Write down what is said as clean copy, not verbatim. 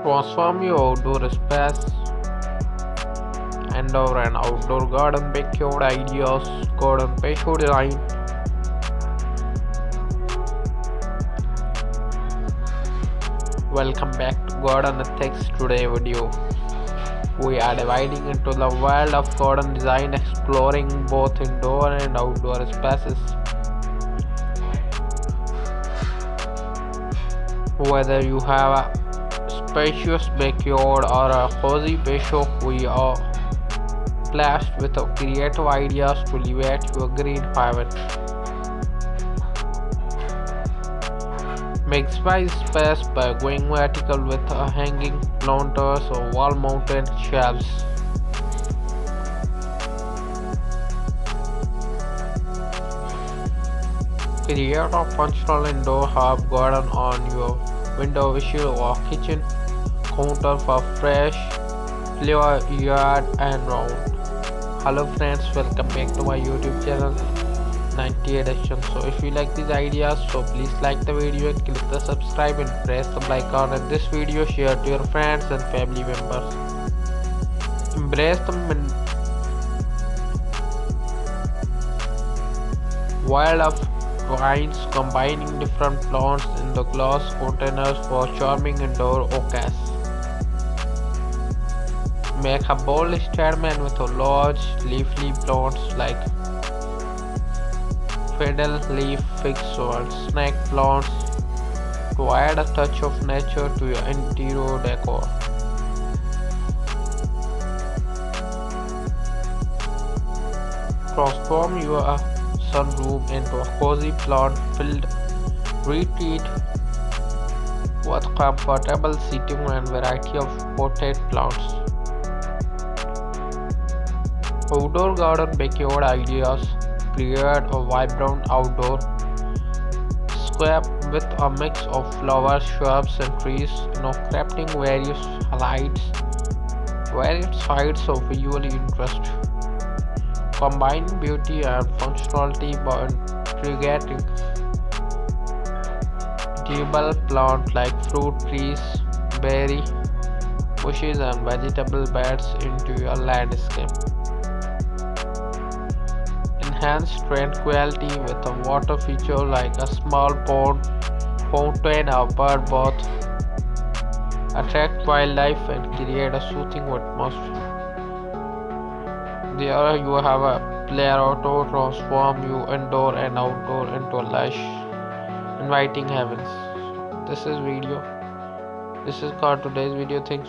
Transform your outdoor space, indoor and outdoor garden backyard ideas, garden patio design. Welcome back to Garden Ethics. Today video we are dividing into the world of garden design, exploring both indoor and outdoor spaces. Whether you have a spacious backyard or a cozy patio, we are blessed with creative ideas to elevate your green haven. Maximize space by going vertical with hanging planters or wall-mounted shelves. Create a functional indoor herb garden on your window sill or kitchen counter for fresh flower yard and round. Hello friends, welcome back to my YouTube channel 90 edition. So if you like these ideas, so please like the video and click the subscribe and press the bell icon, and this video share to your friends and family members. Embrace the world of vines, combining different plants in the glass containers for charming indoor occasions. Make a bold statement with large leafy plants like fiddle leaf, figs or snake plants to add a touch of nature to your interior decor. Transform your sunroom into a cozy plant-filled retreat with comfortable seating and variety of potted plants. Outdoor garden backyard ideas. Create a vibrant outdoor square with a mix of flowers, shrubs and trees, crafting various sides of visual interest. Combine beauty and functionality by integrating edible plants like fruit trees, berry bushes and vegetable beds into your landscape. Enhance tranquility with a water feature like a small pond, fountain or bird bath. Attract wildlife and create a soothing atmosphere. There you have a player to transform you indoor and outdoor into lush, inviting heavens. This is got today's video. Thanks.